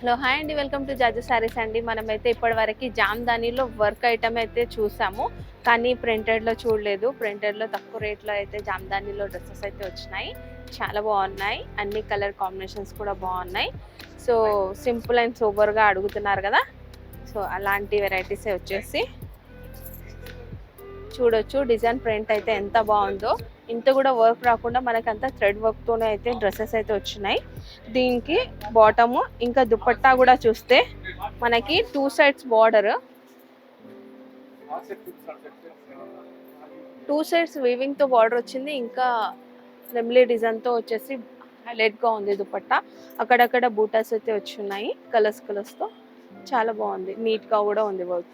Hello hi అండి, welcome to జాజు సారీస్ అండి. మనమైతే ఇప్పటివరకు జామ్దానీలో వర్క్ ఐటమ్ అయితే చూసాము, కానీ ప్రింటెడ్లో చూడలేదు. ప్రింటెడ్లో తక్కువ రేట్లో అయితే జామ్దానీలో డ్రెస్సెస్ అయితే వచ్చినాయి, చాలా బాగున్నాయి. అన్ని కలర్ కాంబినేషన్స్ కూడా బాగున్నాయి. సో సింపుల్ అండ్ సూపర్గా అడుగుతున్నారు కదా, సో అలాంటి వెరైటీసే వచ్చేసి చూడొచ్చు. డిజైన్ ప్రింట్ అయితే ఎంత బాగుందో, ఇంత కూడా వర్క్ రాకుండా మనకంతా థ్రెడ్ వర్క్తోనే అయితే డ్రెస్సెస్ అయితే వచ్చినాయి. దీనికి బాటము ఇంకా దుపట్టా కూడా చూస్తే మనకి 2 సైడ్స్ బార్డర్, 2 సైడ్స్ వీవింగ్తో బార్డర్ వచ్చింది. ఇంకా నెమ్లీ డిజైన్తో వచ్చేసి హైలైట్గా ఉంది దుపట్టా. అక్కడక్కడ బూటాస్ అయితే వచ్చున్నాయి కలర్స్తో, చాలా బాగుంది. నీట్గా కూడా ఉంది వర్క్.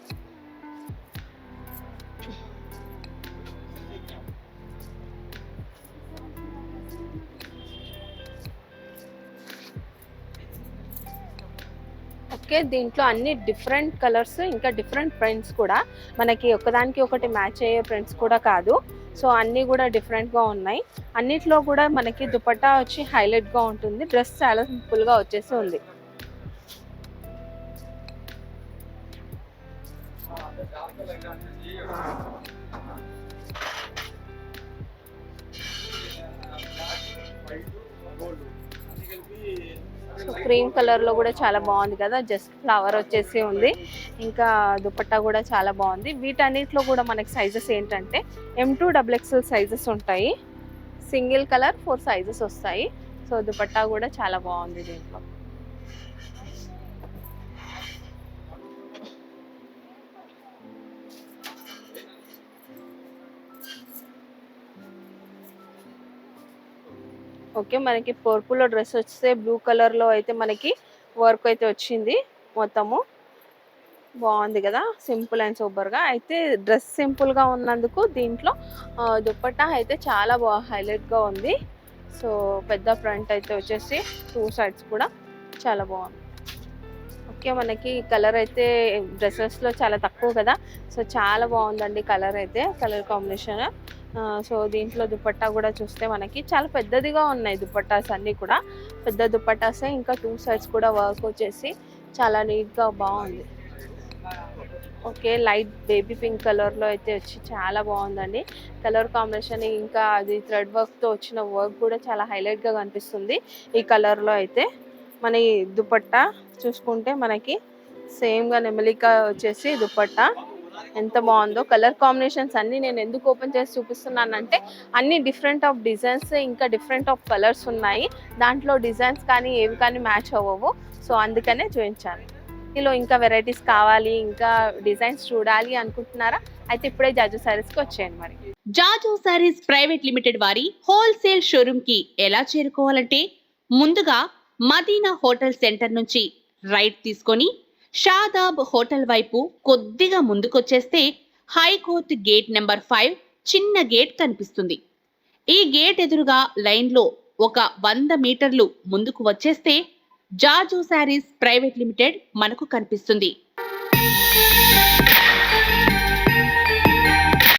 ఓకే, దీంట్లో అన్ని డిఫరెంట్ కలర్స్ ఇంకా డిఫరెంట్ ప్రింట్స్ కూడా, మనకి ఒకదానికి ఒకటి మ్యాచ్ అయ్యే ప్రింట్స్ కూడా కాదు. సో అన్నీ కూడా డిఫరెంట్గా ఉన్నాయి. అన్నిట్లో కూడా మనకి దుపట్టా వచ్చి హైలైట్గా ఉంటుంది. డ్రెస్ చాలా సింపుల్గా వచ్చేసి ఉంది. క్రీమ్ కలర్లో కూడా చాలా బాగుంది కదా, జస్ట్ ఫ్లవర్ వచ్చేసి ఉంది. ఇంకా దుపట్టా కూడా చాలా బాగుంది. వీటన్నిటిలో కూడా మనకి సైజెస్ ఏంటంటే M2XXL సైజెస్ ఉంటాయి. సింగిల్ కలర్ 4 సైజెస్ వస్తాయి. సో దుపట్టా కూడా చాలా బాగుంది దీంట్లో. ఓకే, మనకి పర్పుల్లో డ్రెస్ వస్తే బ్లూ కలర్లో అయితే మనకి వర్క్ అయితే వచ్చింది. మొత్తము బాగుంది కదా, సింపుల్ అండ్ సూపర్గా. అయితే డ్రెస్ సింపుల్గా ఉన్నందుకు దీంట్లో దుపట్టా అయితే చాలా హైలైట్గా ఉంది. సో పెద్ద ఫ్రంట్ అయితే వచ్చేసి 2 సైడ్స్ కూడా చాలా బాగుంది. ఓకే, మనకి కలర్ అయితే డ్రెస్సెస్లో చాలా తక్కువ కదా, సో చాలా బాగుందండి కలర్ అయితే, కలర్ కాంబినేషన్. సో దీంట్లో దుపట్టా కూడా చూస్తే మనకి చాలా పెద్దదిగా ఉన్నాయి. దుపట్టాస్ అన్నీ కూడా పెద్ద దుపట్టాసే. ఇంకా 2 సైడ్స్ కూడా వర్క్ వచ్చేసి చాలా నీట్గా బాగుంది. ఓకే, లైట్ బేబీ పింక్ కలర్లో అయితే వచ్చి చాలా బాగుందండి కలర్ కాంబినేషన్. ఇంకా అది థ్రెడ్ వర్క్తో వచ్చిన వర్క్ కూడా చాలా హైలైట్గా కనిపిస్తుంది ఈ కలర్లో అయితే. మన ఈ దుపట్టా చూసుకుంటే మనకి సేమ్గా నెమలికా వచ్చేసి దుపట్టా ఎంత బాగుందో. కలర్ కాంబినేషన్స్ అన్నీ నేను ఎందుకు ఓపెన్ చేసి చూపిస్తున్నానంటే అన్ని డిఫరెంట్ ఆఫ్ డిజైన్స్ ఇంకా డిఫరెంట్ ఆఫ్ కలర్స్ ఉన్నాయి. దాంట్లో డిజైన్స్ కానీ ఏవి కానీ మ్యాచ్ అవ్వవు, సో అందుకనే చూపించాను. ఇలా ఇంకా వెరైటీస్ కావాలి, ఇంకా డిజైన్స్ చూడాలి అనుకుంటున్నారా? అయితే ఇప్పుడే జాజు సారీస్కి వచ్చేయండి. మరి జాజు సారీస్ ప్రైవేట్ లిమిటెడ్ వారి హోల్సేల్ షోరూమ్ కి ఎలా చేరుకోవాలంటే ముందుగా మదీనా హోటల్ సెంటర్ నుంచి రైట్ తీసుకొని షాదాబ్ హోటల్ వైపు కొద్దిగా ముందుకొచ్చేస్తే హైకోర్ట్ గేట్ నెంబర్ 5 చిన్న గేట్ కనిపిస్తుంది. ఈ గేట్ ఎదురుగా లైన్లో ఒక 100 మీటర్లు ముందుకు వచ్చేస్తే జాజు సారీస్ ప్రైవేట్ లిమిటెడ్ మనకు కనిపిస్తుంది.